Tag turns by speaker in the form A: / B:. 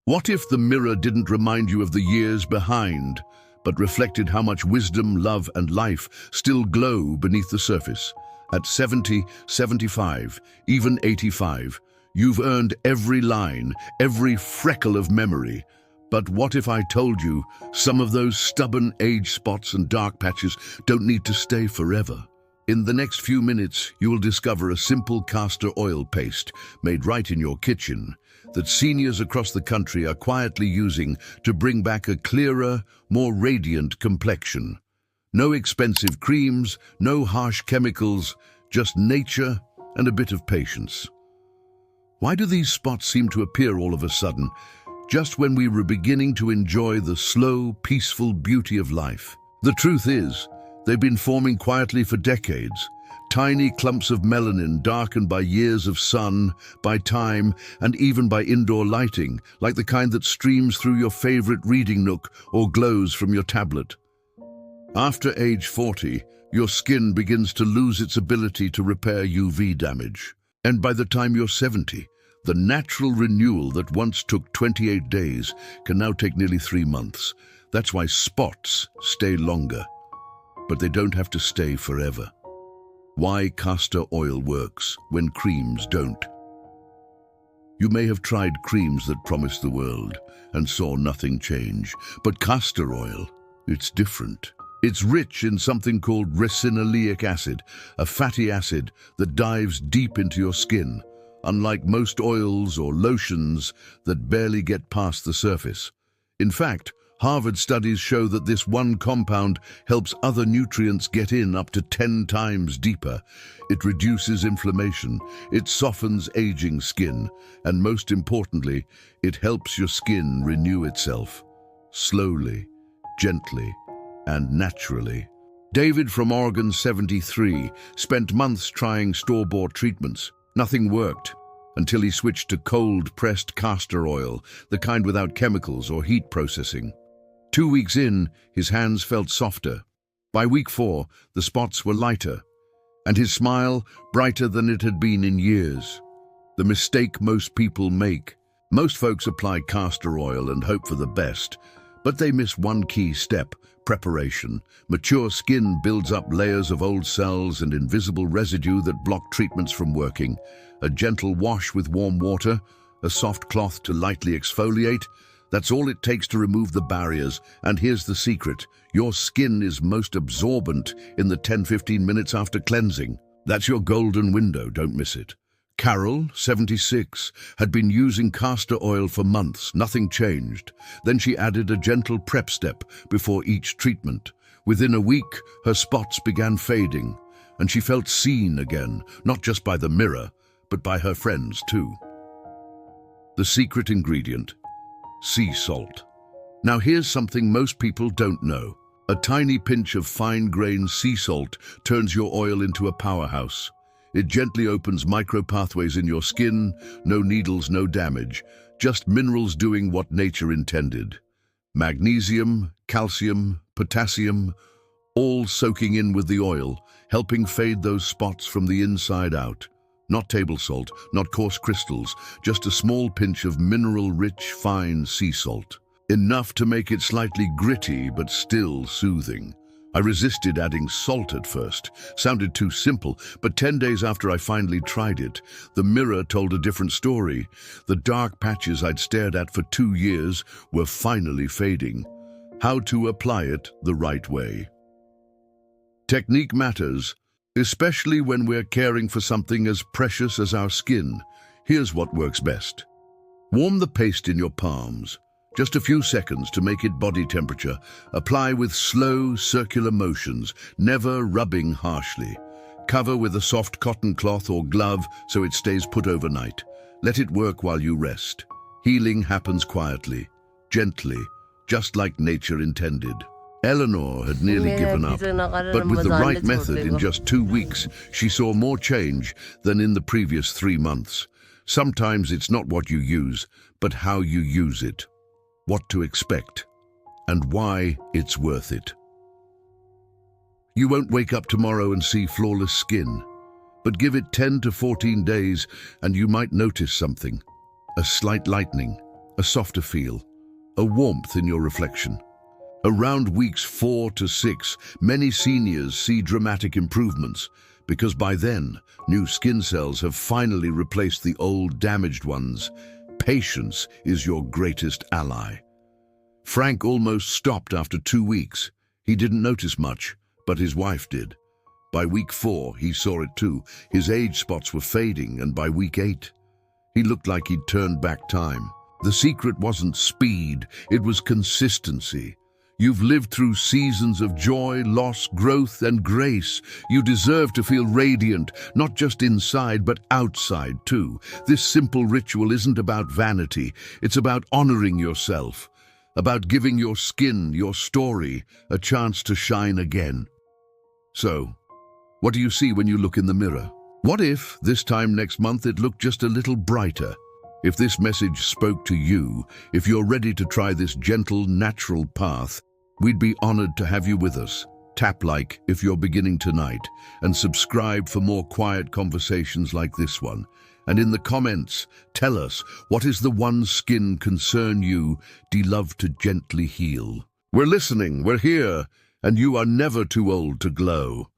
A: What if the mirror didn't remind you of the years behind, but reflected how much wisdom, love, and life still glow beneath the surface? At 70, 75, even 85, you've earned every line, every freckle of memory. But what if I told you some of those stubborn age spots and dark patches don't need to stay forever? In the next few minutes, you will discover a simple castor oil paste made right in your kitchen that seniors across the country are quietly using to bring back a clearer, more radiant complexion. No expensive creams, no harsh chemicals, just nature and a bit of patience. Why do these spots seem to appear all of a sudden, just when we were beginning to enjoy the slow, peaceful beauty of life? The truth is, they've been forming quietly for decades. Tiny clumps of melanin darkened by years of sun, by time, and even by indoor lighting, like the kind that streams through your favorite reading nook or glows from your tablet. After age 40, your skin begins to lose its ability to repair UV damage. And by the time you're 70, the natural renewal that once took 28 days can now take nearly 3 months. That's why spots stay longer. But they don't have to stay forever. Why castor oil works when creams don't. You may have tried creams that promised the world and saw nothing change, but castor oil, it's different. It's rich in something called ricinoleic acid, a fatty acid that dives deep into your skin, unlike most oils or lotions that barely get past the surface. In fact, Harvard studies show that this one compound helps other nutrients get in up to 10 times deeper. It reduces inflammation, it softens aging skin, and most importantly, it helps your skin renew itself. Slowly, gently, and naturally. David from Oregon, 73, spent months trying store-bought treatments. Nothing worked until he switched to cold-pressed castor oil, the kind without chemicals or heat processing. 2 weeks in, his hands felt softer. By week 4, the spots were lighter, and his smile brighter than it had been in years. The mistake most people make. Most folks apply castor oil and hope for the best, but they miss one key step: preparation. Mature skin builds up layers of old cells and invisible residue that block treatments from working. A gentle wash with warm water, a soft cloth to lightly exfoliate, that's all it takes to remove the barriers. And here's the secret: your skin is most absorbent in the 10-15 minutes after cleansing. That's your golden window, don't miss it. Carol, 76, had been using castor oil for months. Nothing changed. Then she added a gentle prep step before each treatment. Within a week, her spots began fading, and she felt seen again, not just by the mirror, but by her friends too. The secret ingredient: sea salt. Now here's something most people don't know. A tiny pinch of fine-grained sea salt turns your oil into a powerhouse. It gently opens micro-pathways in your skin, no needles, no damage, just minerals doing what nature intended. Magnesium, calcium, potassium, all soaking in with the oil, helping fade those spots from the inside out. Not table salt, not coarse crystals, just a small pinch of mineral-rich, fine sea salt. Enough to make it slightly gritty, but still soothing. I resisted adding salt at first. Sounded too simple, but 10 days after I finally tried it, the mirror told a different story. The dark patches I'd stared at for 2 years were finally fading. How to apply it the right way. Technique matters, especially when we're caring for something as precious as our skin. Here's what works best. Warm the paste in your palms. Just a few seconds to make it body temperature. Apply with slow, circular motions, never rubbing harshly. Cover with a soft cotton cloth or glove so it stays put overnight. Let it work while you rest. Healing happens quietly, gently, just like nature intended. Eleanor had nearly given up, but with the right method, in just 2 weeks, she saw more change than in the previous 3 months. Sometimes it's not what you use, but how you use it. What to expect, and why it's worth it. You won't wake up tomorrow and see flawless skin, but give it 10 to 14 days and you might notice something. A slight lightening, a softer feel, a warmth in your reflection. Around weeks 4 to 6, many seniors see dramatic improvements because by then, new skin cells have finally replaced the old damaged ones. Patience is your greatest ally. Frank almost stopped after 2 weeks. He didn't notice much, but his wife did. By week 4, he saw it too. His age spots were fading, and by week 8, he looked like he'd turned back time. The secret wasn't speed, it was consistency. You've lived through seasons of joy, loss, growth, and grace. You deserve to feel radiant, not just inside, but outside too. This simple ritual isn't about vanity. It's about honoring yourself, about giving your skin, your story, a chance to shine again. So, what do you see when you look in the mirror? What if, this time next month, it looked just a little brighter? If this message spoke to you, if you're ready to try this gentle, natural path, we'd be honored to have you with us. Tap like if you're beginning tonight, and subscribe for more quiet conversations like this one. And in the comments, tell us, what is the one skin concern you love to gently heal? We're listening, we're here, and you are never too old to glow.